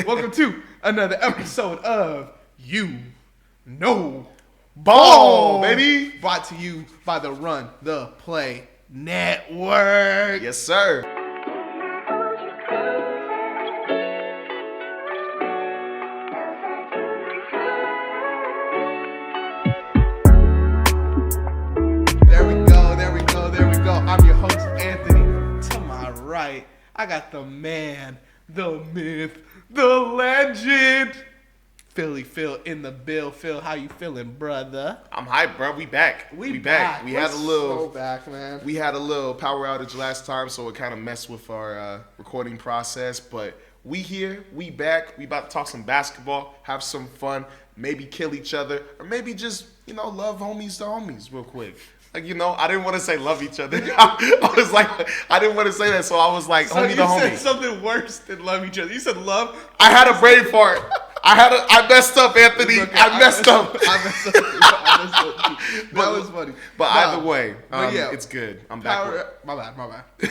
Welcome to another episode of You Know Ball, baby. Brought to you by the Run the Play Network. Yes, sir. There we go. I'm your host, Anthony. To my right, I got the man, the myth, the legend, Philly Phil in the bill. Phil, how you feeling, brother? I'm hyped, bro. We back. We back. We're so back, man. We had a little power outage last time, so it kind of messed with our recording process. But we here. We back. We about to talk some basketball, have some fun, maybe kill each other, or maybe just love homies to homies real quick. Like, I didn't want to say love each other. I was like, I didn't want to say that, so I was like, homie to homie. You said something worse than love each other. You said love. I had a brain fart. I messed up, Anthony. Okay. I messed up. That was funny. But either way, it's good. I'm back. My bad.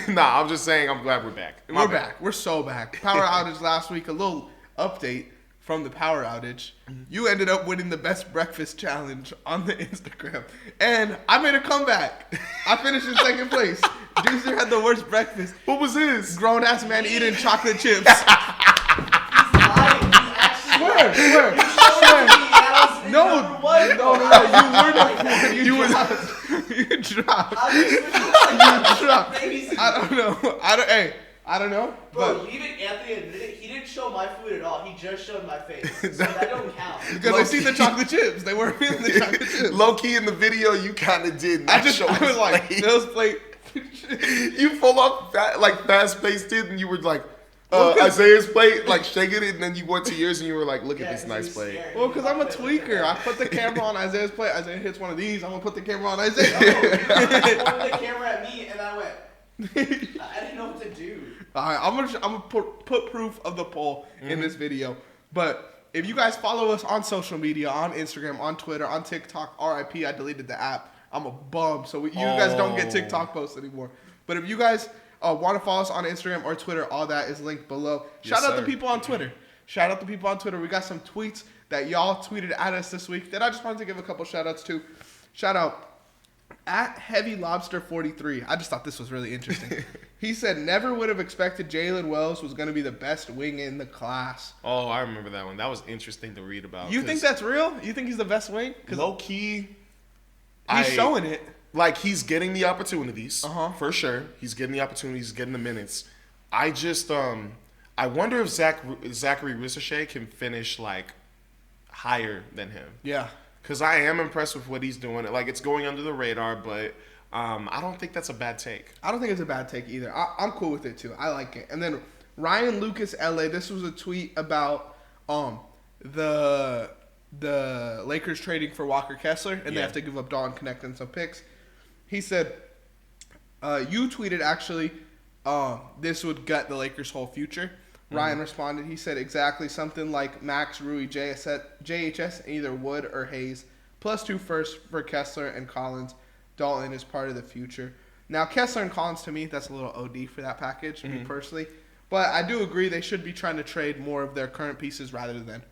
Nah, I'm just saying I'm glad we're back. We're back. We're so back. Power outage last week. A little update from the power outage. You ended up winning the best breakfast challenge on the Instagram. And I made a comeback. I finished in second place. Deucer had the worst breakfast. What was his? Grown ass man eating chocolate chips. Swear. No. You were number one. You dropped. I don't know. Bro, even Anthony admitted it. He didn't show my food at all. He just showed my face. So that don't count. Because I see the chocolate chips. They weren't in the chocolate chips. Low key in the video, you kind of did. I was like, Bill's plate. You full up fast paced it, and you were like, Isaiah's plate, like shaking it, and then you went to yours, and you were like, look at this nice plate. Well, because I'm a tweaker. I put the camera on Isaiah's plate. Isaiah hits one of these. I'm gonna put the camera on Isaiah. He pointed the camera at me, and I went. I didn't know what to do. All right, I'm gonna put proof of the poll in this video. But if you guys follow us on social media, on Instagram, on Twitter, on TikTok, RIP, I deleted the app. I'm a bum, so you guys don't get TikTok posts anymore. But if you guys want to follow us on Instagram or Twitter, all that is linked below. Shout out to people on Twitter. We got some tweets that y'all tweeted at us this week that I just wanted to give a couple shout outs to. Shout out at Heavy Lobster 43. I just thought this was really interesting. He said, never would have expected Jalen Wells was going to be the best wing in the class. Oh, I remember that one. That was interesting to read about. You think that's real? You think he's the best wing? Low key, he's showing it. Like, he's getting the opportunities, for sure. He's getting the opportunities, he's getting the minutes. I just, I wonder if Zachary Reshape can finish, higher than him. Yeah. Because I am impressed with what he's doing. Like, it's going under the radar, but I don't think that's a bad take. I don't think it's a bad take either. I'm cool with it, too. I like it. And then Ryan Lucas, LA, this was a tweet about the Lakers trading for Walker Kessler, and they have to give up Dalton Connect and some picks. He said, you tweeted, actually, this would gut the Lakers' whole future. Ryan responded, he said, exactly, something like Max, Rui, JHS, either Wood or Hayes, plus 2 firsts for Kessler and Collins. Dalton is part of the future. Now, Kessler and Collins, to me, that's a little OD for that package, me personally. But I do agree they should be trying to trade more of their current pieces rather than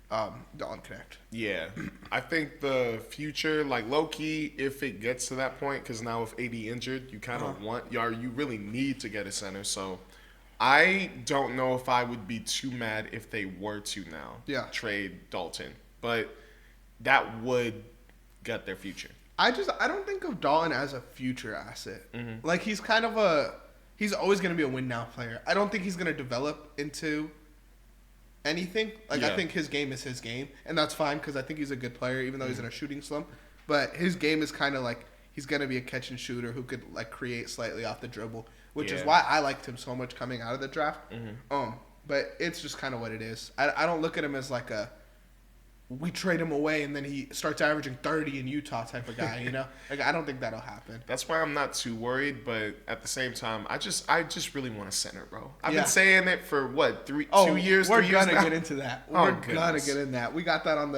Dalton Connect. Yeah. I think the future, low-key, if it gets to that point, because now with AD injured, you kind of you really need to get a center, so I don't know if I would be too mad if they were to now trade Dalton, but that would gut their future. I don't think of Dalton as a future asset. He's kind of he's always going to be a win now player. I don't think he's going to develop into anything. I think his game is his game, and that's fine because I think he's a good player even though he's in a shooting slump. But his game is kind of he's going to be a catch and shooter who could create slightly off the dribble. Which is why I liked him so much coming out of the draft. But it's just kind of what it is. I don't look at him as we trade him away and then he starts averaging 30 in Utah type of guy, I don't think that'll happen. That's why I'm not too worried, but at the same time, I just really want a center, bro. I've been saying it for 2 years, 3 years now? We're gonna get into that. We're gonna get in that. We got that on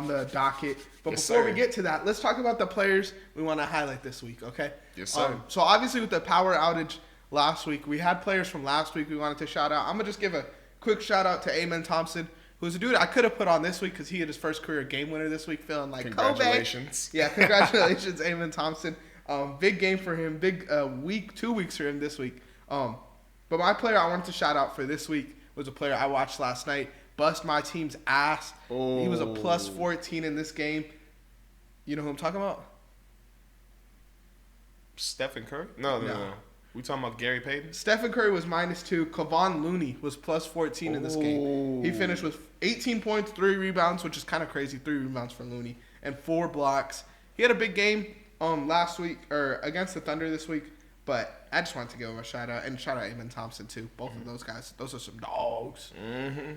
the docket. But before we get to that, let's talk about the players we want to highlight this week, okay? Yes, sir. So obviously with the power outage last week, we had players from last week we wanted to shout out. I'm going to just give a quick shout out to Amen Thompson, who's a dude I could have put on this week because he had his first career game winner this week, feeling like congratulations. Kobe. Yeah, congratulations, Amen Thompson. Big game for him. Big 2 weeks for him this week. But my player I wanted to shout out for this week was a player I watched last night. Bust my team's ass. He was a plus 14 in this game. You know who I'm talking about? Stephen Curry? No. We talking about Gary Payton? Stephen Curry was -2. Kevon Looney was plus 14 in this game. He finished with 18 points, 3 rebounds, which is kind of crazy. 3 rebounds for Looney and 4 blocks. He had a big game last week or against the Thunder this week. But I just wanted to give him a shout out and shout out Amen Thompson too. Both of those guys, those are some dogs. Mm-hmm.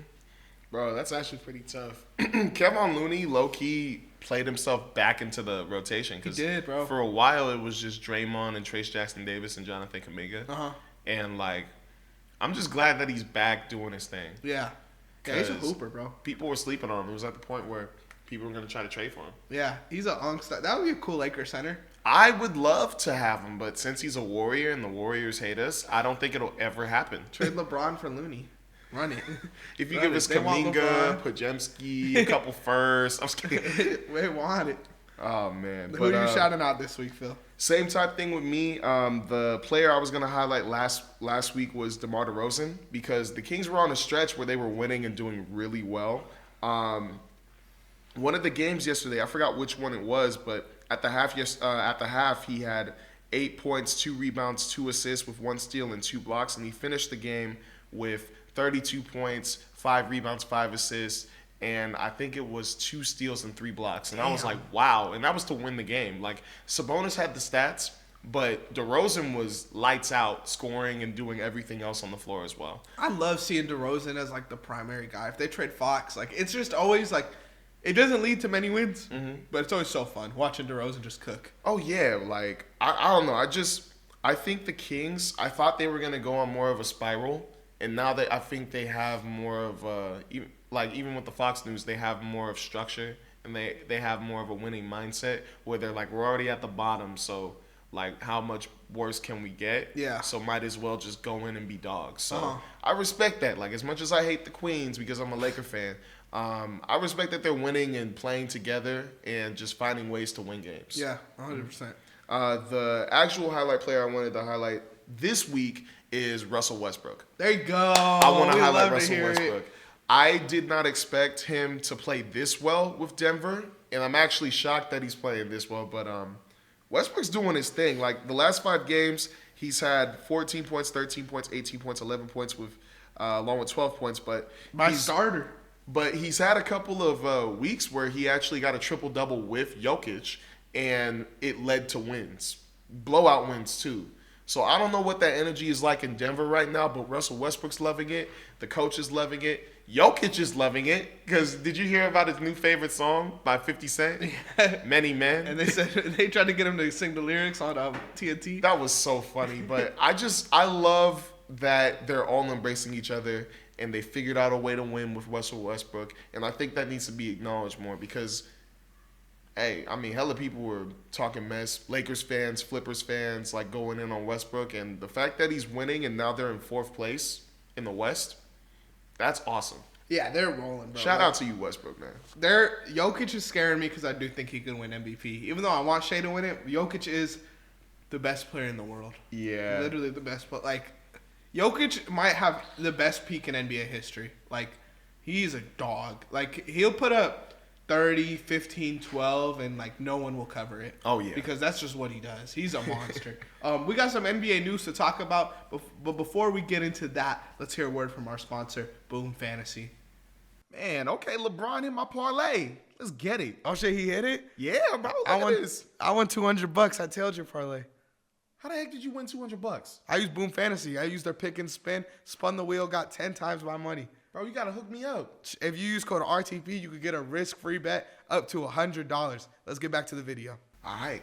Bro, that's actually pretty tough. Kevon Looney, low key, played himself back into the rotation. He did, bro. For a while, it was just Draymond and Trace Jackson Davis and Jonathan Kuminga. Uh-huh. And like, I'm just glad that he's back doing his thing. Yeah, he's a hooper, bro. People were sleeping on him. It was at the point where people were gonna try to trade for him. Yeah, he's a star. That would be a cool Lakers center. I would love to have him, but since he's a Warrior and the Warriors hate us, I don't think it'll ever happen. Trade LeBron for Looney. Run it. If you give us Kuminga, Pajemski, a couple firsts. I'm just kidding. We want it. Oh, man. Who are you shouting out this week, Phil? Same type thing with me. The player I was going to highlight last week was DeMar DeRozan because the Kings were on a stretch where they were winning and doing really well. One of the games yesterday, I forgot which one it was, but at the half, he had 8 points, 2 rebounds, 2 assists with 1 steal and 2 blocks, and he finished the game with 32 points, 5 rebounds, 5 assists, and I think it was 2 steals and 3 blocks. And I was like, wow. And that was to win the game. Like, Sabonis had the stats, but DeRozan was lights out, scoring and doing everything else on the floor as well. I love seeing DeRozan as, like, the primary guy. If they trade Fox, like, it's just always, like, it doesn't lead to many wins, but it's always so fun watching DeRozan just cook. Oh, yeah. Like, I don't know. I think the Kings, I thought they were going to go on more of a spiral. And now I think they have more of even with the Fox News, they have more of structure and they have more of a winning mindset where they're like, we're already at the bottom, so like how much worse can we get? Yeah. So might as well just go in and be dogs. So I respect that. Like as much as I hate the Queens because I'm a Laker fan, I respect that they're winning and playing together and just finding ways to win games. Yeah, 100%. The actual highlight player I wanted to highlight this week is Russell Westbrook. There you go. I want to highlight Russell Westbrook. I did not expect him to play this well with Denver, and I'm actually shocked that he's playing this well. But Westbrook's doing his thing. Like the last 5 games, he's had 14 points, 13 points, 18 points, 11 points with along with 12 points. But starter. But he's had a couple of weeks where he actually got a triple-double with Jokic, and it led to wins, blowout wins too. So I don't know what that energy is like in Denver right now, but Russell Westbrook's loving it. The coach is loving it. Jokic is loving it. Because did you hear about his new favorite song by 50 Cent? Many Men. And they tried to get him to sing the lyrics on TNT. That was so funny. But I love that they're all embracing each other and they figured out a way to win with Russell Westbrook. And I think that needs to be acknowledged more because hey, I mean, hella people were talking mess. Lakers fans, Flippers fans, like going in on Westbrook. And the fact that he's winning and now they're in 4th place in the West, that's awesome. Yeah, they're rolling, bro. Shout out to you, Westbrook, man. Jokic is scaring me because I do think he could win MVP. Even though I want Shea to win it, Jokic is the best player in the world. Yeah. Literally the best. But, like, Jokic might have the best peak in NBA history. Like, he's a dog. Like, he'll put up 30, 15, 12, and, like, no one will cover it. Oh, yeah. Because that's just what he does. He's a monster. We got some NBA news to talk about, but before we get into that, let's hear a word from our sponsor, Boom Fantasy. Man, okay, LeBron hit my parlay. Let's get it. Oh, shit, he hit it? Yeah, bro, look at this. I won $200. I tailed your parlay. How the heck did you win $200? I used Boom Fantasy. I used their pick and spin, spun the wheel, got 10 times my money. Bro, you got to hook me up. If you use code RTP, you could get a risk-free bet up to $100. Let's get back to the video. All right.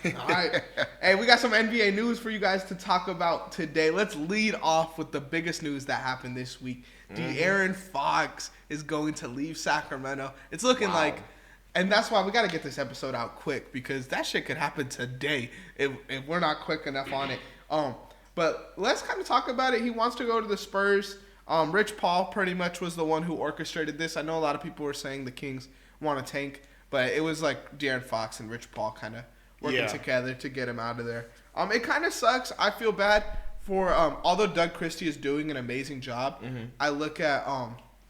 All right. Hey, we got some NBA news for you guys to talk about today. Let's lead off with the biggest news that happened this week. De'Aaron Fox is going to leave Sacramento. It's looking like, and that's why we got to get this episode out quick because that shit could happen today if we're not quick enough on it. But let's kind of talk about it. He wants to go to the Spurs. Rich Paul pretty much was the one who orchestrated this. I know a lot of people were saying the Kings want to tank, but it was like De'Aaron Fox and Rich Paul kind of working together to get him out of there. It kind of sucks. I feel bad for although Doug Christie is doing an amazing job. I look at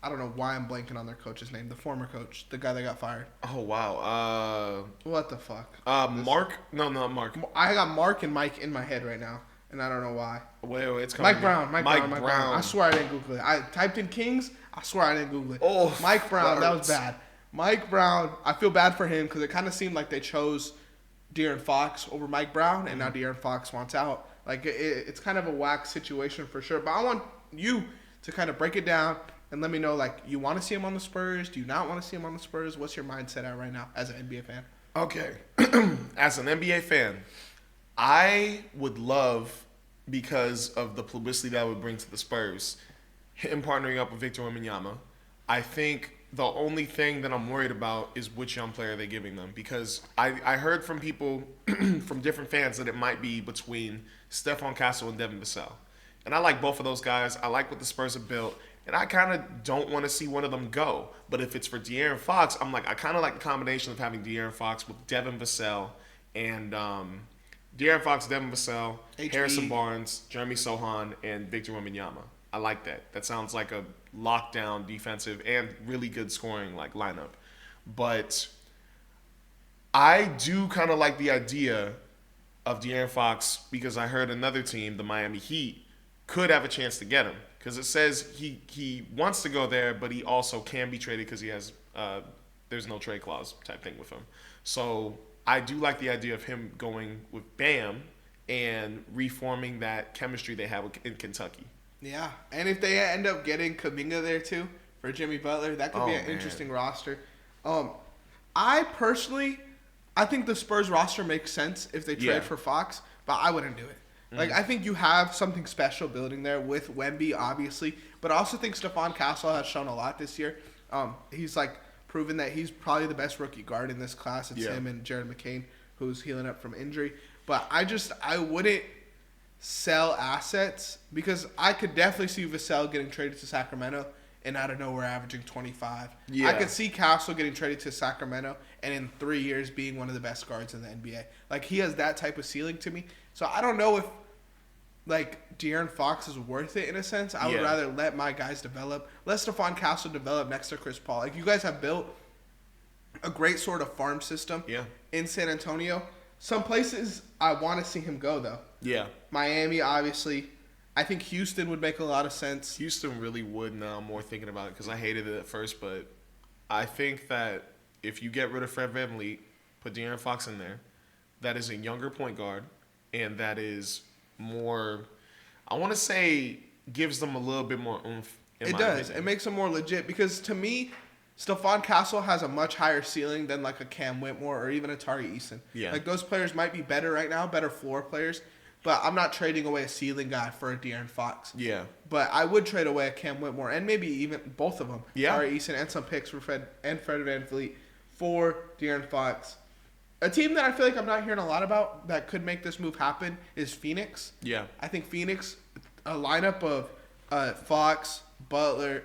I don't know why I'm blanking on their coach's name. The former coach, the guy that got fired. Oh wow. What the fuck? Mark? No, not Mark. I got Mark and Mike in my head right now, and I don't know why. Wait, it's coming. Mike Brown. Mike Brown. I swear I didn't Google it. I typed in Kings. I swear I didn't Google it. Oh, Mike Brown. That was bad. Mike Brown. I feel bad for him because it kind of seemed like they chose De'Aaron Fox over Mike Brown, and now De'Aaron Fox wants out. Like it's kind of a whack situation for sure. But I want you to kind of break it down and let me know, like, you want to see him on the Spurs? Do you not want to see him on the Spurs? What's your mindset at right now as an NBA fan? Okay. As an NBA fan, I would love, because of the publicity that would bring to the Spurs, him partnering up with Victor Wembanyama. I think the only thing that I'm worried about is which young player they're giving them, because I heard from people, from different fans, that it might be between Stephon Castle and Devin Vassell. And I like both of those guys. I like what the Spurs have built. And I kind of don't want to see one of them go. But if it's for De'Aaron Fox, I'm like, I kind of like the combination of having De'Aaron Fox with Devin Vassell and De'Aaron Fox, Devin Vassell, Harrison Barnes, Jeremy Sohan, and Victor Wembanyama. I like that. That sounds like a lockdown defensive and really good scoring like lineup. But I do kind of like the idea of De'Aaron Fox because I heard another team, the Miami Heat, could have a chance to get him. Because it says he wants to go there, but he also can be traded because he has there's no trade clause type thing with him. So I do like the idea of him going with Bam and reforming that chemistry they have in Kentucky. Yeah, and if they end up getting Kuminga there too for Jimmy Butler, that could be an interesting roster. I think the Spurs roster makes sense if they trade for Fox, but I wouldn't do it. Like, I think you have something special building there with Wemby, obviously, but I also think Stephon Castle has shown a lot this year. He's, like, proven that he's probably the best rookie guard in this class. It's him and Jared McCain, who's healing up from injury. But I wouldn't sell assets because I could definitely see Vassell getting traded to Sacramento and out of nowhere averaging 25. Yeah. I could see Castle getting traded to Sacramento and in 3 years being one of the best guards in the NBA. Like, he has that type of ceiling to me. So I don't know if, like, De'Aaron Fox is worth it in a sense. I would rather let my guys develop. Let Stephon Castle develop next to Chris Paul. Like, you guys have built a great sort of farm system in San Antonio. Some places I want to see him go, though. Yeah. Miami, obviously. I think Houston would make a lot of sense. Houston really would now, more thinking about it, because I hated it at first. But I think that if you get rid of Fred VanVleet, put De'Aaron Fox in there, that is a younger point guard, and that is more, I want to say, gives them a little bit more oomph. It does. It makes them more legit because, to me, Stephon Castle has a much higher ceiling than, like, a Cam Whitmore or even a Tari Eason. Yeah. Like, those players might be better right now, better floor players, but I'm not trading away a ceiling guy for a De'Aaron Fox. Yeah. But I would trade away a Cam Whitmore and maybe even both of them. Yeah. Tari Eason and some picks for Fred VanVleet for De'Aaron Fox. A team that I feel like I'm not hearing a lot about that could make this move happen is Phoenix. Yeah. I think Phoenix, a lineup of Fox, Booker,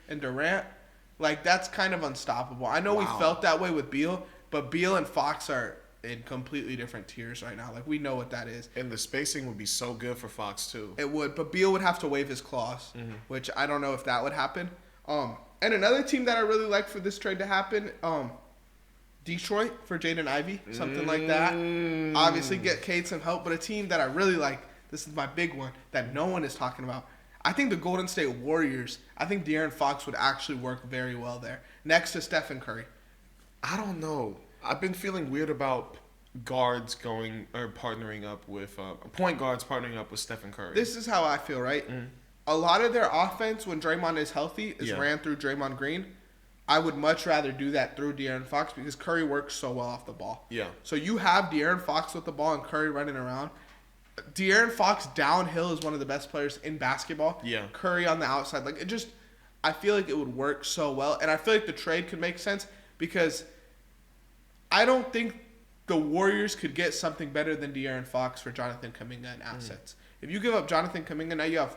and Durant, like, that's kind of unstoppable. I know we felt that way with Beal, but Beal and Fox are in completely different tiers right now. Like, we know what that is. And the spacing would be so good for Fox, too. It would, but Beal would have to waive his clause, which I don't know if that would happen. And another team that I really like for this trade to happen, Detroit for Jaden Ivey, something like that. Obviously get Cade some help, but a team that I really like, this is my big one, that no one is talking about. I think the Golden State Warriors, I think De'Aaron Fox would actually work very well there, next to Stephen Curry. I don't know. I've been feeling weird about guards partnering up with point guards partnering up with Stephen Curry. This is how I feel, right? A lot of their offense when Draymond is healthy is ran through Draymond Green. I would much rather do that through De'Aaron Fox because Curry works so well off the ball. Yeah. So you have De'Aaron Fox with the ball and Curry running around. De'Aaron Fox downhill is one of the best players in basketball. Yeah. Curry on the outside. Like, I feel like it would work so well. And I feel like the trade could make sense because I don't think the Warriors could get something better than De'Aaron Fox for Jonathan Kuminga and assets. If you give up Jonathan Kuminga, now you have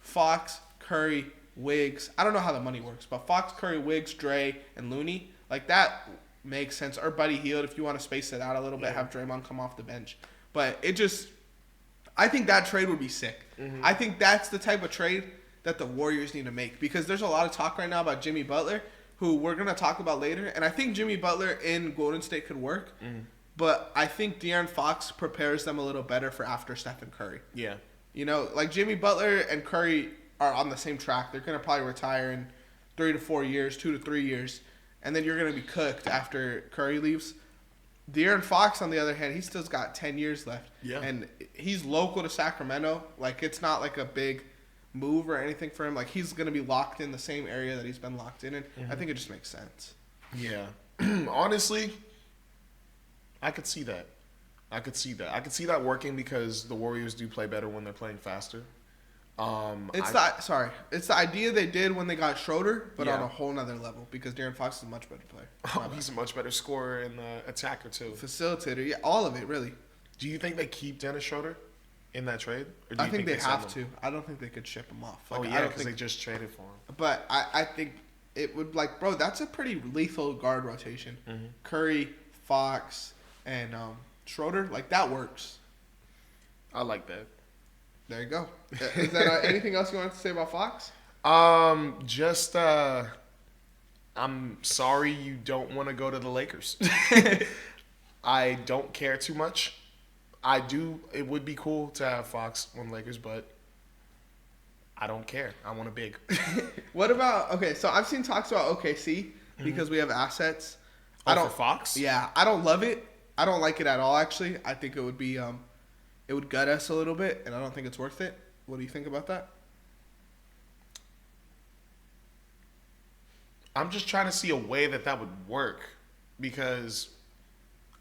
Fox, Curry, Wiggs. I don't know how the money works, but Fox, Curry, Wiggs, Dre, and Looney, like that makes sense. Or Buddy Hield if you want to space it out a little bit, have Draymond come off the bench. But I think that trade would be sick. I think that's the type of trade that the Warriors need to make because there's a lot of talk right now about Jimmy Butler, who we're going to talk about later. And I think Jimmy Butler in Golden State could work. But I think De'Aaron Fox prepares them a little better for after Steph and Curry. Yeah. You know, like Jimmy Butler and Curry are on the same track. They're going to probably retire in 3 to 4 years, 2 to 3 years. And then you're going to be cooked after Curry leaves. De'Aaron Fox, on the other hand, he's still got 10 years left. Yeah. And he's local to Sacramento. Like, it's not like a big move or anything for him. Like, he's going to be locked in the same area that he's been locked in. And I think it just makes sense. Yeah. Honestly, I could see that. I could see that working because the Warriors do play better when they're playing faster. It's the idea they did when they got Schroeder, but on a whole nother level because De'Aaron Fox is a much better player. Oh, he's a much better scorer and attacker too. Facilitator, yeah, all of it really. Do you think they keep Dennis Schroeder in that trade? Or do I you think they have send him? to. I don't think they could ship him off. Like, because they just traded for him. But I think it would bro, that's a pretty lethal guard rotation. Curry, Fox, and Schroeder, like that works. I like that. There you go. Is that anything else you want to say about Fox? I'm sorry you don't want to go to the Lakers. I don't care too much. It would be cool to have Fox on the Lakers, but I don't care. I want a big. What about, so I've seen talks about OKC because we have assets. For Fox? Yeah, I don't love it. I don't like it at all, actually. I think it would be, it would gut us a little bit, and I don't think it's worth it. What do you think about that? I'm just trying to see a way that would work because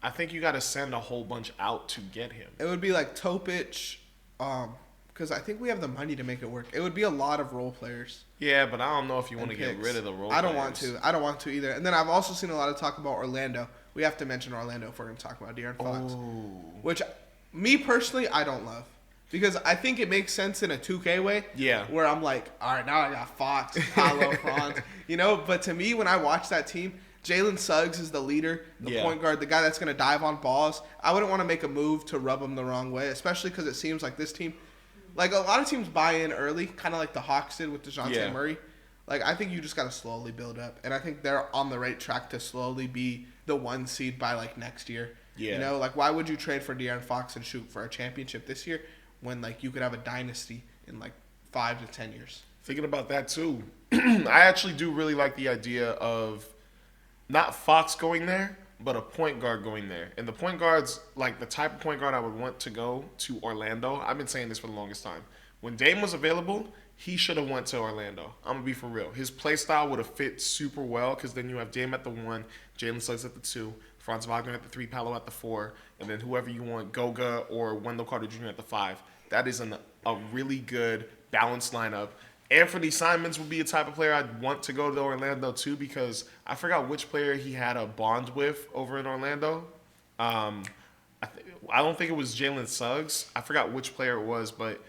I think you got to send a whole bunch out to get him. It would be like Topic, because I think we have the money to make it work. It would be a lot of role players. Yeah, but I don't know if you want to get rid of the role players. I don't want to either. And then I've also seen a lot of talk about Orlando. We have to mention Orlando if we're going to talk about De'Aaron Fox. Which, me personally, I don't love. Because I think it makes sense in a 2K way. Yeah. Where I'm like, all right, now I got Fox, Paolo, Franz. You know, but to me, when I watch that team, Jalen Suggs is the leader, the point guard, the guy that's going to dive on balls. I wouldn't want to make a move to rub him the wrong way, especially because it seems like this team, like a lot of teams buy in early, kind of like the Hawks did with DeJounte Murray. Like, I think you just got to slowly build up. And I think they're on the right track to slowly be the 1 seed by, like, next year. Yeah. You know, like, why would you trade for De'Aaron Fox and shoot for a championship this year when, like, you could have a dynasty in, like, 5 to 10 years? Thinking about that, too. I actually do really like the idea of not Fox going there, but a point guard going there. And the point guard's, like, the type of point guard I would want to go to Orlando. I've been saying this for the longest time. When Dame was available, he should have went to Orlando. I'm going to be for real. His play style would have fit super well because then you have Dame at the 1, Jalen Suggs at the 2, Franz Wagner at the 3, Paolo at the 4, and then whoever you want, Goga or Wendell Carter Jr. at the 5. That is a really good, balanced lineup. Anthony Simons would be a type of player I'd want to go to Orlando too because I forgot which player he had a bond with over in Orlando. I don't think it was Jalen Suggs. I forgot which player it was, but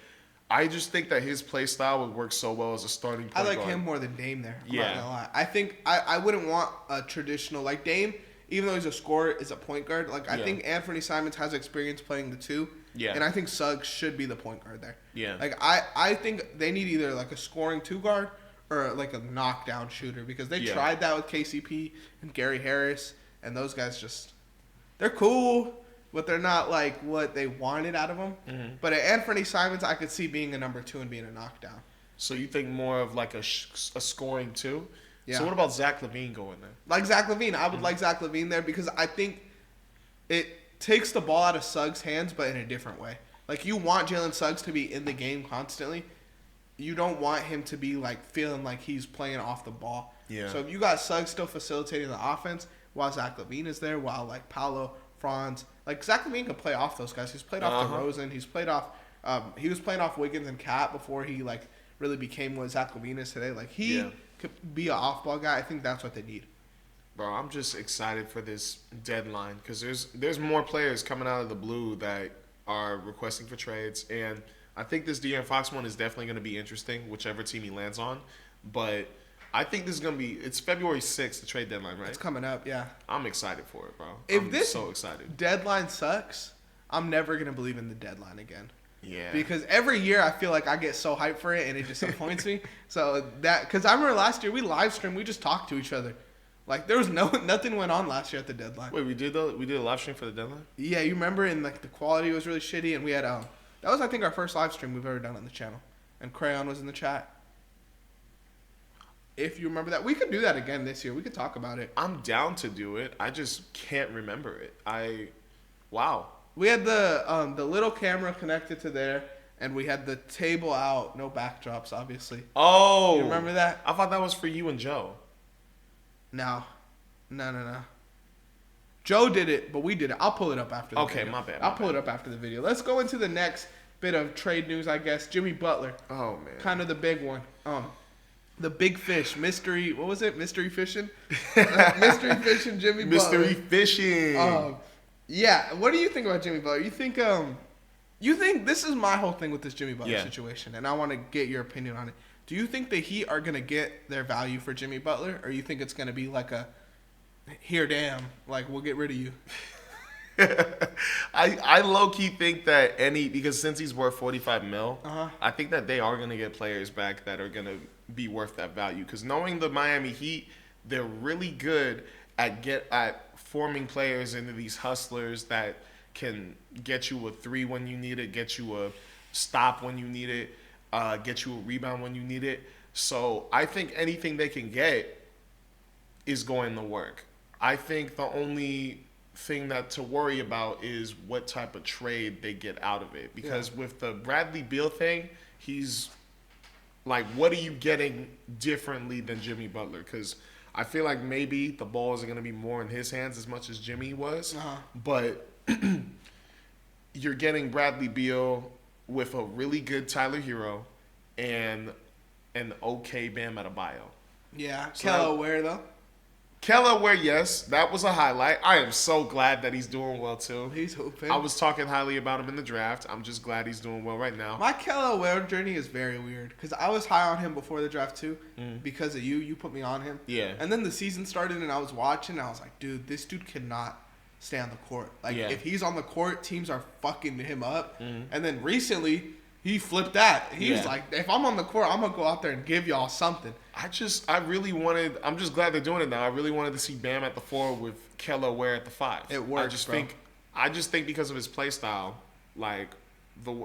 I just think that his play style would work so well as a starting point guard. I like him more than Dame there. I'm not gonna lie. I think I wouldn't want a traditional, like Dame, even though he's a scorer, is a point guard. Like I think Anthony Simons has experience playing the 2. Yeah. And I think Suggs should be the point guard there. Yeah. Like I think they need either like a scoring 2 guard or like a knockdown shooter because they tried that with KCP and Gary Harris and those guys they're cool, but they're not like what they wanted out of them. Mm-hmm. But at Anthony Simons, I could see being a number 2 and being a knockdown. So you think more of like a scoring 2? Yeah. So what about Zach LaVine going there? Like Zach LaVine. I would like Zach LaVine there because I think it takes the ball out of Suggs' hands, but in a different way. Like, you want Jalen Suggs to be in the game constantly. You don't want him to be, like, feeling like he's playing off the ball. Yeah. So if you got Suggs still facilitating the offense while Zach LaVine is there, while, like, Paolo, Franz. Like, Zach LaVine can play off those guys. He's played off DeRozan. He's played off he was playing off Wiggins and Cat before he, like, really became what Zach LaVine is today. Like, he could be an off-ball guy. I think that's what they need. Bro, I'm just excited for this deadline because there's more players coming out of the blue that are requesting for trades. And I think this De'Aaron Fox one is definitely going to be interesting, whichever team he lands on. But I think this is going to be, it's February 6th, the trade deadline, right? It's coming up, yeah. I'm excited for it, bro. If this so excited. deadline sucks, I'm never going to believe in the deadline again. Yeah. Because every year I feel like I get so hyped for it and it disappoints me. So because I remember last year we live streamed, we just talked to each other. Like there was nothing went on last year at the deadline. Wait, we did a live stream for the deadline? Yeah, you remember, and like the quality was really shitty, and we had that was I think our first live stream we've ever done on the channel, and Crayon was in the chat. If you remember that, we could do that again this year. We could talk about it. I'm down to do it. I just can't remember it. Wow. We had the little camera connected to there, and we had the table out, no backdrops, obviously. Oh, You remember that? I thought that was for you and Joe. No. Joe did it, but we did it. I'll pull it up after the video. Okay, my bad. I'll pull it up after the video. Let's go into the next bit of trade news, I guess. Jimmy Butler. Oh, man. Kind of the big one. The big fish. Mystery, what was it? Mystery fishing? Mystery fishing Jimmy Butler. Mystery fishing. Yeah, what do you think about Jimmy Butler? You think this is my whole thing with this Jimmy Butler situation, and I want to get your opinion on it. Do you think the Heat are going to get their value for Jimmy Butler, or you think it's going to be like a, here, damn, like, we'll get rid of you? I low-key think that because since he's worth $45 million, I think that they are going to get players back that are going to be worth that value. Because knowing the Miami Heat, they're really good at forming players into these hustlers that can get you a three when you need it, get you a stop when you need it, get you a rebound when you need it. So I think anything they can get is going to work. I think the only thing to worry about is what type of trade they get out of it. Because with the Bradley Beal thing, he's like, what are you getting differently than Jimmy Butler? Because I feel like maybe the balls are going to be more in his hands as much as Jimmy was. But you're getting Bradley Beal with a really good Tyler Hero and an okay Bam Adebayo. Yeah. So Kello Ware, though? Kello Ware, yes, that was a highlight. I am so glad that he's doing well, too. He's hooping. I was talking highly about him in the draft. I'm just glad he's doing well right now. My Kello Ware journey is very weird because I was high on him before the draft, too, because of you. You put me on him. Yeah. And then the season started, and I was watching, and I was like, dude, this dude cannot stay on the court. Like, if he's on the court, teams are fucking him up. And then recently, he flipped that. He's like, if I'm on the court, I'm going to go out there and give y'all something. I'm just glad they're doing it now. I really wanted to see Bam at the 4 with Kello Ware at the 5. It works, I just think because of his play style, like,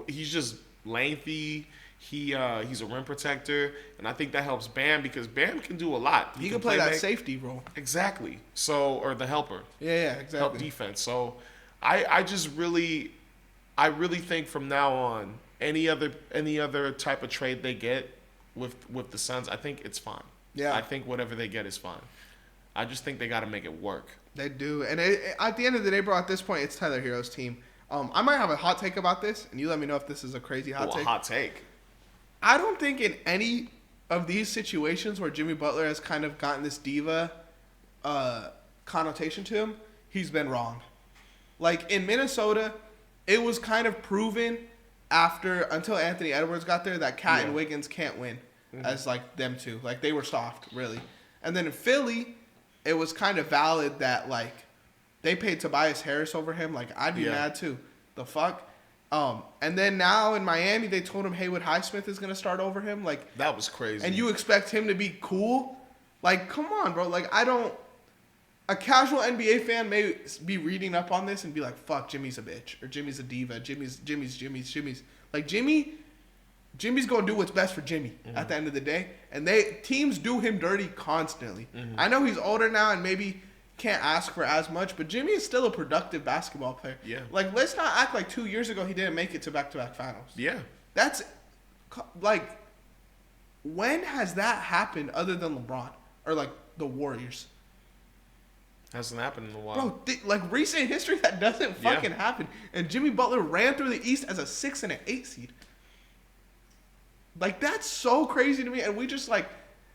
he's just lengthy. He's a rim protector, and I think that helps Bam because Bam can do a lot. He can play that safety role. Exactly. Or the helper. Yeah, exactly. Help defense. So I really think from now on, any other type of trade they get with the Suns, I think it's fine. Yeah. I think whatever they get is fine. I just think they got to make it work. They do. And at the end of the day, bro, at this point, it's Tyler Hero's team. I might have a hot take about this, and you let me know if this is a crazy hot take. A hot take. I don't think in any of these situations where Jimmy Butler has kind of gotten this diva connotation to him, he's been wrong. Like, in Minnesota, it was kind of proven until Anthony Edwards got there that Cat and Wiggins can't win as, like, them two. Like, they were soft, really. And then in Philly, it was kind of valid that, like, they paid Tobias Harris over him. Like, I'd be mad, too. The fuck? And then now in Miami, they told him Haywood Highsmith is going to start over him. Like, that was crazy. And you expect him to be cool? Like, come on, bro. Like, a casual NBA fan may be reading up on this and be like, fuck, Jimmy's a bitch. Or Jimmy's a diva. Jimmy's. Like, Jimmy's going to do what's best for Jimmy at the end of the day. And teams do him dirty constantly. I know he's older now and maybe can't ask for as much, but Jimmy is still a productive basketball player. Yeah. Like, let's not act like 2 years ago he didn't make it to back-to-back finals. Yeah. That's, like, when has that happened other than LeBron? Or, like, the Warriors? Hasn't happened in a while. Bro, like, recent history, that doesn't fucking happen. And Jimmy Butler ran through the East as a 6 and an 8 seed. Like, that's so crazy to me. And we just, like,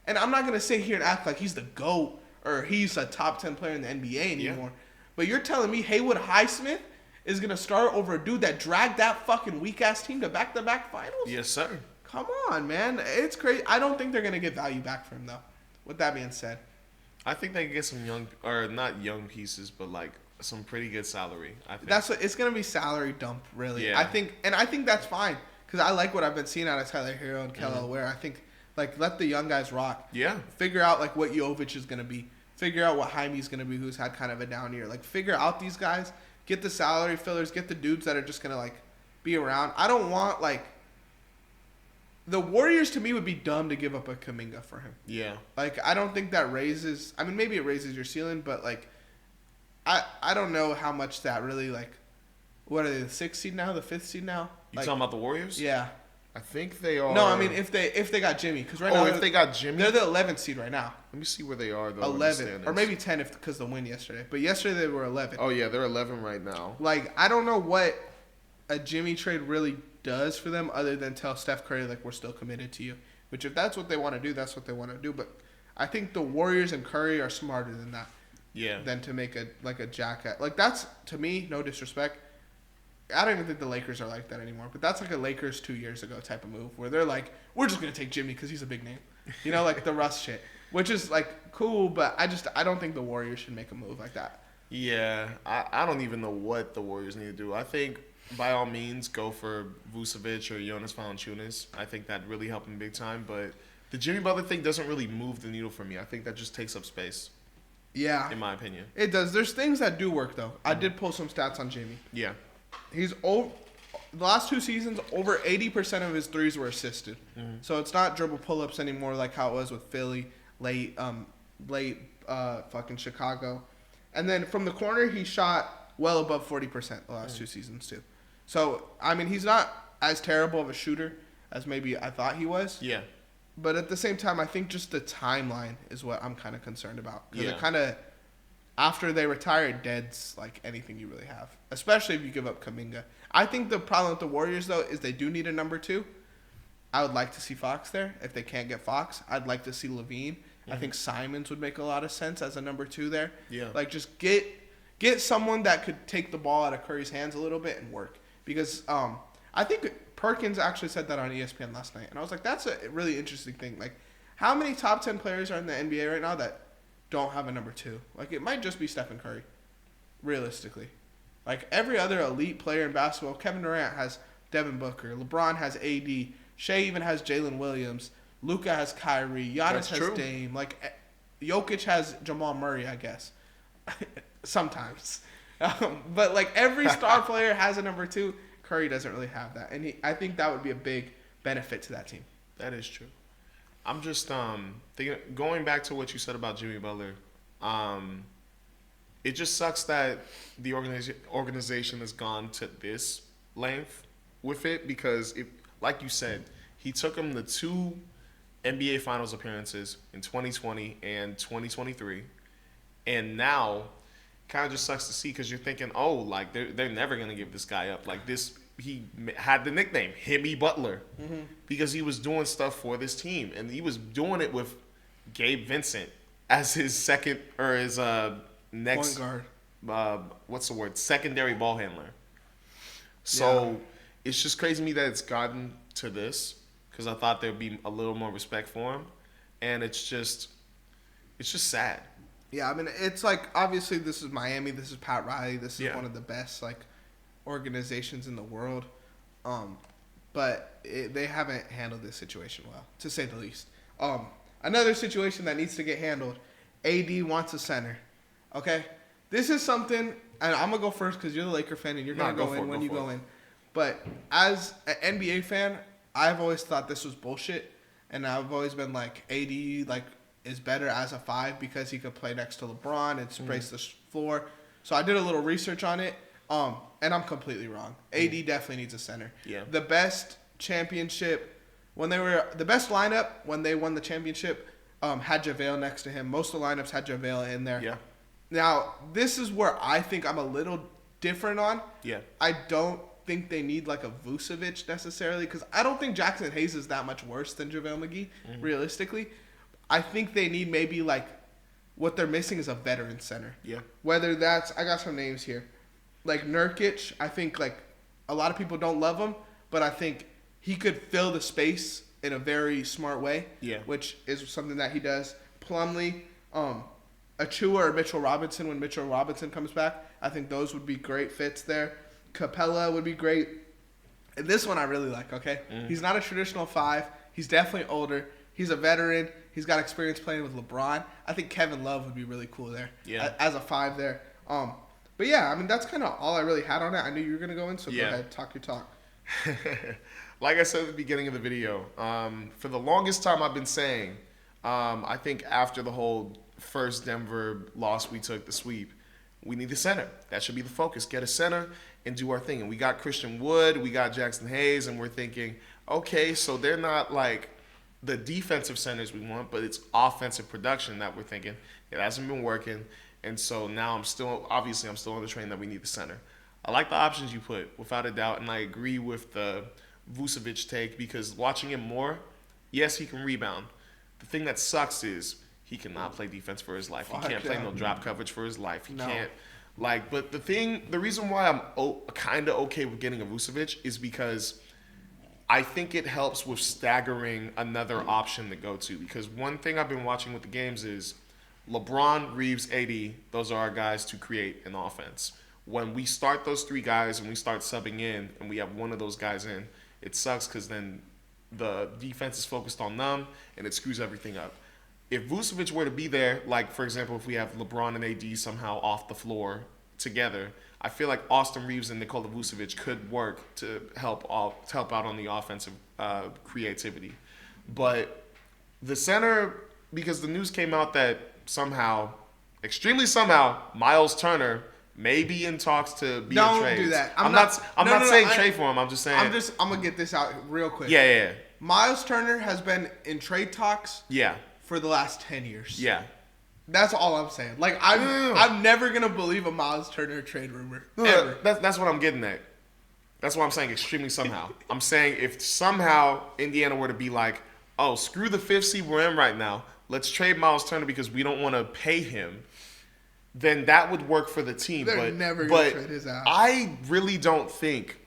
and I'm not going to sit here and act like he's the GOAT or he's a top 10 player in the NBA anymore. But you're telling me Haywood Highsmith is going to start over a dude that dragged that fucking weak-ass team to back-to-back finals? Yes, sir. Come on, man. It's crazy. I don't think they're going to get value back from him, though. With that being said. I think they can get some young, or not young pieces, but like some pretty good salary. I think That's what it's going to be, salary dump, really. Yeah. I think that's fine because I like what I've been seeing out of Tyler Hero and Kelly Ware. I think like let the young guys rock. Yeah. Figure out like what Jovic is going to be. Figure out what Jaime's going to be, who's had kind of a down year. Like figure out these guys. Get the salary fillers. Get the dudes that are just going to like be around. I don't want like the Warriors to me would be dumb to give up a Kuminga for him. Yeah. Like I don't think that raises. I mean, maybe it raises your ceiling, but like, I don't know how much that really like. What are they? The 6th seed now? The 5th seed now? You Like, talking about the Warriors? Yeah. I think they are. No, I mean if they got Jimmy, because right now if they got Jimmy, they're the 11th seed right now. let me see where they are though. 11 or maybe 10 if because the win yesterday. But yesterday they were 11. Oh yeah, they're 11 right now. Like I don't know what a Jimmy trade really does for them other than tell Steph Curry like we're still committed to you. Which if that's what they want to do, that's what they want to do. But I think the Warriors and Curry are smarter than that. Yeah. Than to make a jacket. Like that's to me, no disrespect. I don't even think the Lakers are like that anymore. But that's like a Lakers 2 years ago type of move where they're like, we're just gonna take Jimmy because he's a big name. You know, like the Russ shit, which is like cool. But I don't think the Warriors should make a move like that. Yeah, I don't even know what the Warriors need to do. I think by all means go for Vucevic or Jonas Valanciunas. I think that really help him big time. But the Jimmy Butler thing doesn't really move the needle for me. I think that just takes up space. Yeah, in my opinion, it does. There's things that do work though. I did pull some stats on Jimmy. Yeah, he's over the last 2 seasons. Over 80% of his threes were assisted. So it's not dribble pull-ups anymore like how it was with Philly late fucking Chicago. And then from the corner, he shot well above 40% the last 2 seasons too. So I mean, he's not as terrible of a shooter as maybe I thought he was. Yeah. But at the same time, I think just the timeline is what I'm kind of concerned about. Because Yeah. it kind of, after they retire, it deads like anything you really have. Especially if you give up Kuminga. I think the problem with the Warriors, though, is they do need a number 2. I would like to see Fox there. If they can't get Fox, I'd like to see Levine. I think Simons would make a lot of sense as a number 2 there. Yeah. Like, just get someone that could take the ball out of Curry's hands a little bit and work. Because I think Perkins actually said that on ESPN last night. And I was like, that's a really interesting thing. Like, how many top 10 players are in the NBA right now that don't have a number 2? Like, it might just be Stephen Curry, realistically. Like, every other elite player in basketball, Kevin Durant has Devin Booker. LeBron has AD. Shea even has Jalen Williams. Luka has Kyrie. Giannis That's has true. Dame. Like, Jokic has Jamal Murray, I guess. Sometimes. But, like, every star player has a number 2. Curry doesn't really have that. And I think that would be a big benefit to that team. That is true. I'm just thinking, going back to what you said about Jimmy Butler. It just sucks that the organization has gone to this length with it because, like you said, he took him to 2 NBA Finals appearances in 2020 and 2023, and now kind of just sucks to see because you're thinking, oh, like they're never gonna give this guy up. Like this, he had the nickname Himmy Butler because he was doing stuff for this team, and he was doing it with Gabe Vincent as his second or his next Point guard. secondary ball handler. So it's just crazy to me that it's gotten to this because I thought there'd be a little more respect for him, and it's just sad. Yeah, I mean, it's like, obviously, this is Miami. This is Pat Riley. This is one of the best, like, organizations in the world. But they haven't handled this situation well, to say the least. Another situation that needs to get handled, AD wants a center. Okay? This is something, and I'm going to go first because you're the Laker fan, and you're going to go in when you go in. But as an NBA fan, I've always thought this was bullshit. And I've always been like, AD, like, is better as a 5 because he could play next to LeBron and space the floor. So I did a little research on it, and I'm completely wrong. AD definitely needs a center. Yeah. The best championship, the best lineup when they won the championship had JaVale next to him. Most of the lineups had JaVale in there. Yeah. Now, this is where I think I'm a little different on. Yeah. I don't think they need like a Vucevic necessarily because I don't think Jackson Hayes is that much worse than JaVale McGee, realistically. I think they need maybe like what they're missing is a veteran center. Yeah. Whether that's, I got some names here. like Nurkic, I think like a lot of people don't love him, but I think he could fill the space in a very smart way. Yeah. Which is something that he does. Plumlee, Achua or Mitchell Robinson when Mitchell Robinson comes back. I think those would be great fits there. Capella would be great. And this one I really like, okay? He's not a traditional 5. He's definitely older. He's a veteran. He's got experience playing with LeBron. I think Kevin Love would be really cool there. Yeah. As a 5 there. But yeah, I mean, that's kind of all I really had on it. I knew you were going to go in, so go ahead. Talk your talk. Like I said at the beginning of the video, for the longest time I've been saying, I think after the whole first Denver loss we took, the sweep, we need a center. That should be the focus. Get a center and do our thing. And we got Christian Wood, we got Jackson Hayes, and we're thinking, okay, so they're not like the defensive centers we want, but it's offensive production that we're thinking. It hasn't been working. And so now I'm still on the train that we need the center. I like the options you put, without a doubt, and I agree with the Vucevic take because watching him more, yes, he can rebound. The thing that sucks is he cannot play defense for his life. He can't play no drop coverage for his life. He can't. But the reason why I'm kind of okay with getting a Vucevic is because I think it helps with staggering another option to go to. Because one thing I've been watching with the games is LeBron, Reeves, AD, those are our guys to create an offense. When we start those 3 guys and we start subbing in and we have one of those guys in, it sucks because then the defense is focused on them and it screws everything up. If Vucevic were to be there, like, for example, if we have LeBron and AD somehow off the floor together, I feel like Austin Reeves and Nikola Vucevic could work to help out on the offensive creativity. But the center, because the news came out that somehow, extremely somehow, Miles Turner may be in talks to be a trade. Don't do that. I'm not saying trade for him. I'm just saying. I'm going to get this out real quick. Yeah. Miles Turner has been in trade talks. Yeah. For the last 10 years. Yeah. That's all I'm saying. Like, I'm never going to believe a Miles Turner trade rumor. Ever. That's what I'm getting at. That's what I'm saying, extremely somehow. I'm saying if somehow Indiana were to be like, oh, screw the 5th seed we're in right now, let's trade Miles Turner because we don't want to pay him, then that would work for the team. They're never going to trade his ass. I really don't think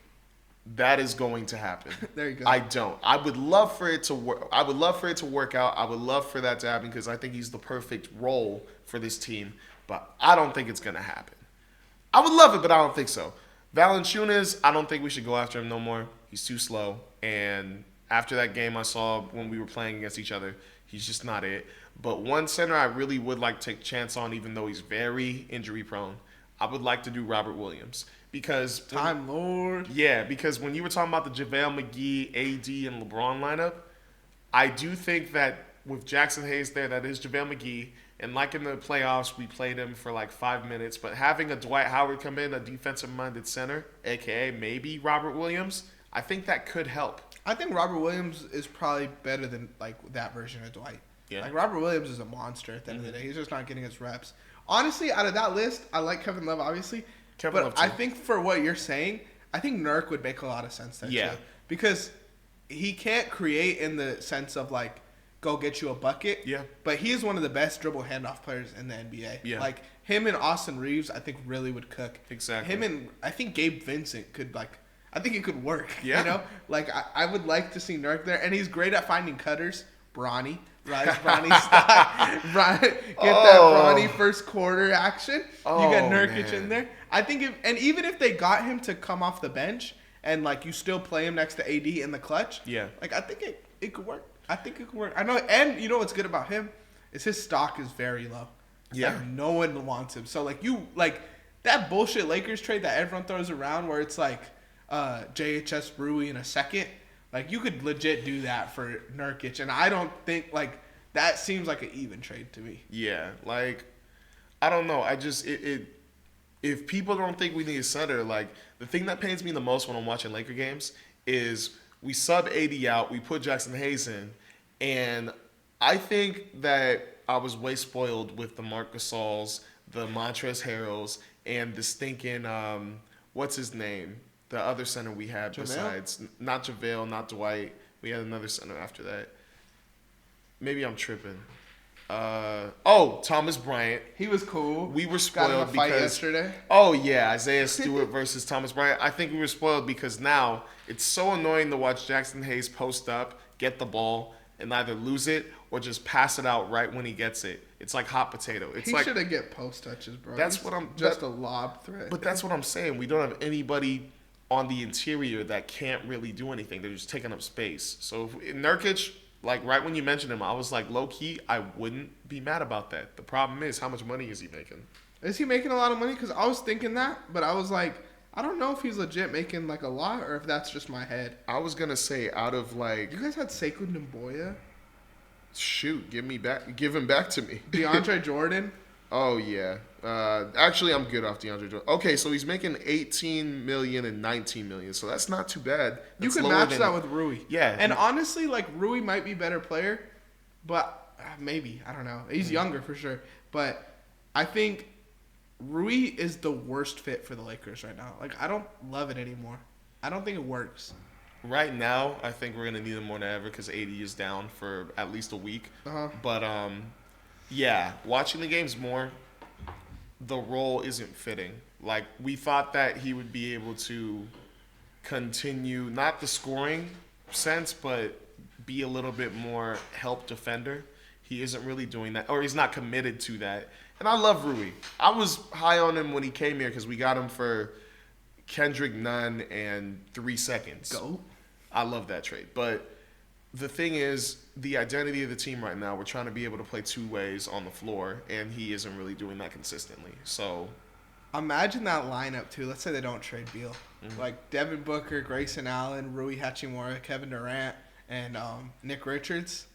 that is going to happen. There you go. I don't. I would love for it to work. I would love for it to work out. I would love for that to happen because I think he's the perfect role for this team. But I don't think it's going to happen. I would love it, but I don't think so. Valanciunas, I don't think we should go after him no more. He's too slow. And after that game I saw when we were playing against each other, he's just not it. But one center I really would like to take a chance on, even though he's very injury prone, I would like to do Robert Williams. Because Time Lord. Yeah, because when you were talking about the JaVale McGee, AD, and LeBron lineup, I do think that with Jackson Hayes there, that is JaVale McGee. And like in the playoffs, we played him for like 5 minutes. But having a Dwight Howard come in, a defensive-minded center, a.k.a. maybe Robert Williams, I think that could help. I think Robert Williams is probably better than like that version of Dwight. Yeah. Like Robert Williams is a monster at the end of the day. He's just not getting his reps. Honestly, out of that list, I like Kevin Love, obviously. But I think for what you're saying, I think Nurk would make a lot of sense there too. Because he can't create in the sense of like go get you a bucket. Yeah. But he is one of the best dribble handoff players in the NBA. Yeah. Like him and Austin Reeves, I think really would cook. Exactly. Him and I think Gabe Vincent could I think it could work. Yeah. You know? Like I would like to see Nurk there, and he's great at finding cutters. Bronny. Rise Bronny style. Get that Bronny first quarter action. You got Nurkic in there. I think even if they got him to come off the bench and like you still play him next to AD in the clutch, like I think it could work. I think it could work. I know, and you know what's good about him is his stock is very low. Yeah. Like, no one wants him. So like that bullshit Lakers trade that everyone throws around where it's like JHS Rui in a second. Like you could legit do that for Nurkic, and I don't think like that seems like an even trade to me. Yeah, like I don't know. I just if people don't think we need a center, like the thing that pains me the most when I'm watching Laker games is we sub 80 out, we put Jackson Hayes in, and I think that I was way spoiled with the Marc Gasols, the Montrezl Harrells, and the stinking what's his name? The other center we had besides not JaVale, not Dwight. We had another center after that. Maybe I'm tripping. Thomas Bryant. He was cool. We were Got in a spoiled fight because yesterday. oh yeah, Isaiah Stewart versus Thomas Bryant. I think we were spoiled because now it's so annoying to watch Jackson Hayes post up, get the ball, and either lose it or just pass it out right when he gets it. It's like hot potato. It's He like shouldn't get post touches, bro. That's He's what I'm- just that- a lob threat. But that's what I'm saying. We don't have anybody on the interior that can't really do anything. They're just taking up space. So if, Nurkic, like right when you mentioned him, I was like, low key, I wouldn't be mad about that. The problem is, how much money is he making? Is he making a lot of money? Because I was thinking that, but I was like, I don't know if he's legit making like a lot or if that's just my head. I was gonna say out of like, You guys had Sekou Ndombele, shoot, give him back to me. DeAndre Jordan. Oh yeah. Actually, I'm good off DeAndre Jordan. Okay, so he's making 18 million and 19 million, so that's not too bad. You That's could lower match than- that with Rui. Yeah. And honestly, like Rui might be a better player, but maybe I don't know. He's younger for sure, but I think Rui is the worst fit for the Lakers right now. Like I don't love it anymore. I don't think it works. Right now, I think we're gonna need him more than ever because AD is down for at least a week. But yeah, watching the games more, the role isn't fitting. Like we thought that he would be able to continue not the scoring sense, but be a little bit more help defender. He isn't really doing that, or he's not committed to that. And I love Rui. I was high on him when he came here because we got him for Kendrick Nunn and 3 seconds. Go. I love that trade. But the thing is, the identity of the team right now, we're trying to be able to play two ways on the floor, and he isn't really doing that consistently. So Imagine that lineup too. Let's say they don't trade Beal, like Devin Booker, Grayson Allen, Rui Hachimura, Kevin Durant, and Nick Richards.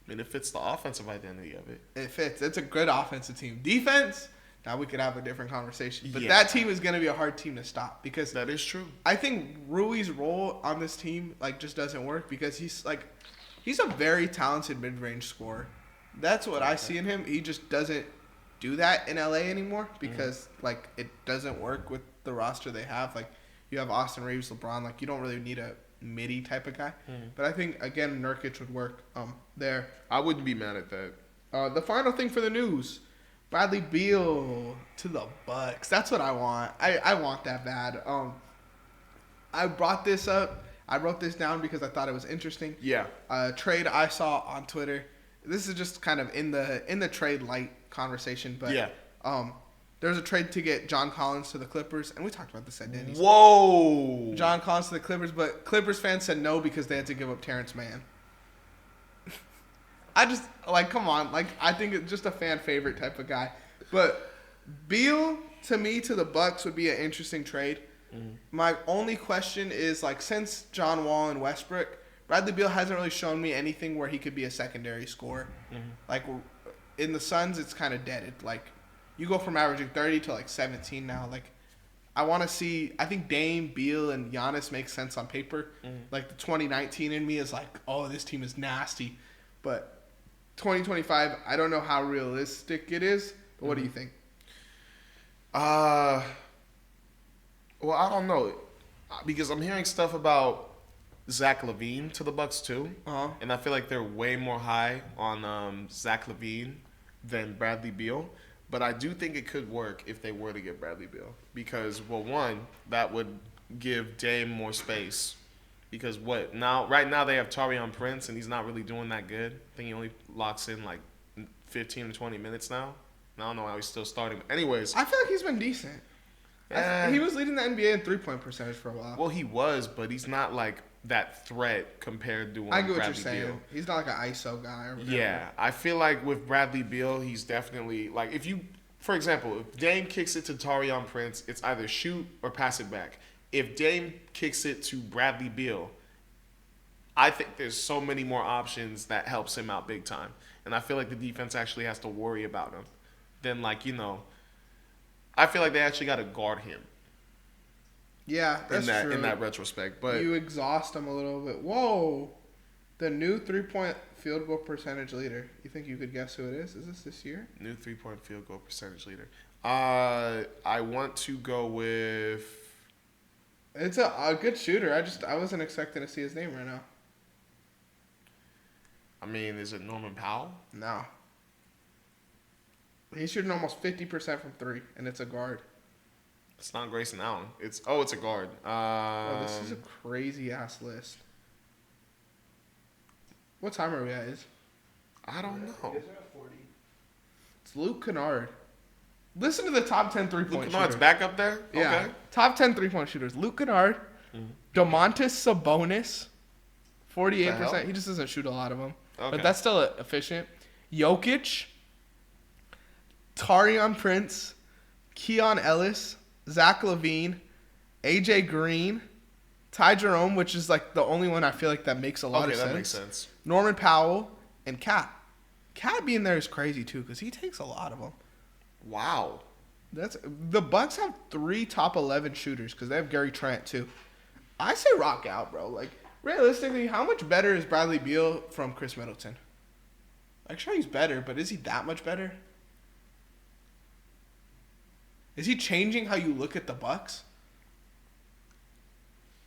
I mean, it fits the offensive identity of it. It fits. It's a good offensive team. Defense, now we could have a different conversation. But Yeah. that team is going to be a hard team to stop because That is true. I think Rui's role on this team like just doesn't work because he's a very talented mid-range scorer. That's what I see in him. He just doesn't do that in LA anymore because like it doesn't work with the roster they have. Like you have Austin Reeves, LeBron. Like you don't really need a midi type of guy. But I think again Nurkic would work there. I wouldn't be mad at that. The final thing for the news: Bradley Beal to the Bucks. That's what I want. I want that bad. I brought this up. I wrote this down because I thought it was interesting. Yeah. Trade I saw on Twitter. This is just kind of in the trade light conversation, but Yeah. there's a trade to get John Collins to the Clippers, and we talked about this at Denny's. Whoa. John Collins to the Clippers, but Clippers fans said no because they had to give up Terrence Mann. I just come on, I think it's just a fan favorite type of guy. But Beal to me to the Bucks would be an interesting trade. My only question is since John Wall and Westbrook, Bradley Beal hasn't really shown me anything where he could be a secondary scorer. In the Suns, it's kind of dead. You go from averaging 30 to 17 now. I want to see. I think Dame, Beal, and Giannis make sense on paper. The 2019 in me is oh, this team is nasty, but 2025, I don't know how realistic it is. But what do you think? Well, I don't know, because I'm hearing stuff about Zach LaVine to the Bucks too, and I feel like they're way more high on Zach LaVine than Bradley Beal. But I do think it could work if they were to get Bradley Beal, because one, that would give Dame more space. Because right now they have Taurean Prince, and he's not really doing that good. I think he only locks in 15 to 20 minutes now. I don't know how he's still starting. But anyways, I feel like he's been decent. He was leading the NBA in 3-point percentage for a while. Well, he was, but he's not that threat compared to I get what Bradley you're saying. Beal. He's not an ISO guy or whatever. Yeah, I feel like with Bradley Beal, he's definitely if you, for example, if Dame kicks it to Taurean Prince, it's either shoot or pass it back. If Dame kicks it to Bradley Beal, I think there's so many more options that helps him out big time, and I feel like the defense actually has to worry about him. Then I feel like they actually got to guard him. Yeah, that's true. In that retrospect, but you exhaust him a little bit. Whoa, the new 3-point field goal percentage leader. You think you could guess who it is? Is this year? New 3-point field goal percentage leader. I want to go with. It's a good shooter. I wasn't expecting to see his name right now. I mean, is it Norman Powell? No. He's shooting almost 50% from 3, and it's a guard. It's not Grayson Allen. It's a guard. Oh, this is a crazy ass list. What time are we at? I don't know. You guys are at 40. It's Luke Kennard. Listen to the top 10 3-point Luke shooters. Kennard's back up there? Yeah. Okay. Top 10 3-point shooters. Luke Kennard, Domantas Sabonis, 48%. He just doesn't shoot a lot of them. Okay. But that's still efficient. Jokic, Tarion Prince, Keon Ellis, Zach LaVine, AJ Green, Ty Jerome, which is like the only one I feel like that makes a lot of sense. Okay, that makes sense. Norman Powell, and Cat. Cat being there is crazy too because he takes a lot of them. Wow. The Bucks have 3 top 11 shooters because they have Gary Trent too. I say rock out, bro. Like realistically, how much better is Bradley Beal from Chris Middleton? Like sure he's better, but is he that much better? Is he changing how you look at the Bucks?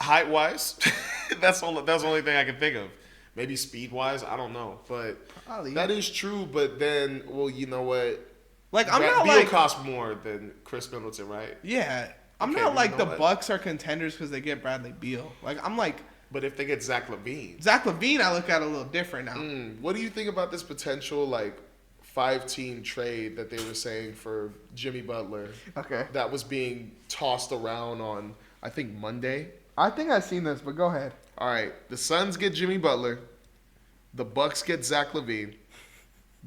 Height wise, that's the only thing I can think of. Maybe speed wise, I don't know, but Probably. that is true. But then, well, you know what? Like I'm not Beal like costs more than Chris Middleton, right? yeah. I'm Okay, not you like know the what? Bucks are contenders because they get Bradley Beal. Like I'm like But if they get Zach LaVine, Zach LaVine, I look at a little different now. what do you think about this potential like 5-team trade that they were saying for Jimmy Butler? Okay. That was being tossed around on I think Monday. I think I've seen this, but go ahead. All right, the Suns get Jimmy Butler, the Bucks get Zach LaVine,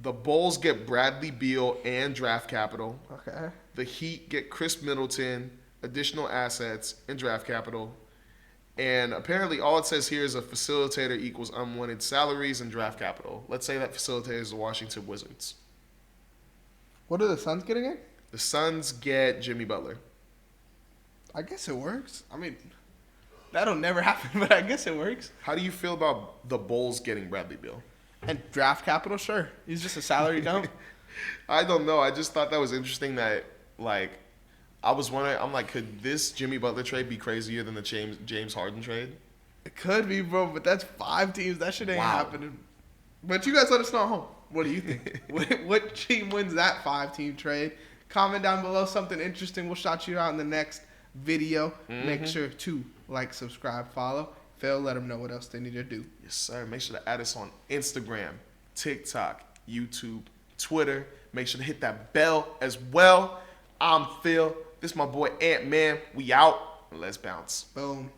the Bulls get Bradley Beal and draft capital. Okay. The Heat get Chris Middleton, additional assets, and draft capital. And apparently all it says here is a facilitator equals unwanted salaries and draft capital. Let's say that facilitator is the Washington Wizards. What are the Suns getting in? The Suns get Jimmy Butler. I guess it works. I mean, that'll never happen, but I guess it works. How do you feel about the Bulls getting Bradley Beal? And draft capital, sure. He's just a salary dump. I don't know. I just thought that was interesting that, like, I was wondering, I'm like, could this Jimmy Butler trade be crazier than the James Harden trade? It could be, bro, but that's 5 teams. That shit ain't Wow. happening. But you guys let us know at home. What do you think? What team wins that 5-team trade? Comment down below something interesting. We'll shout you out in the next video. Make sure to like, subscribe, follow. Phil, let them know what else they need to do. Yes, sir. Make sure to add us on Instagram, TikTok, YouTube, Twitter. Make sure to hit that bell as well. I'm Phil. This is my boy Ant-Man. We out. Let's bounce. Boom.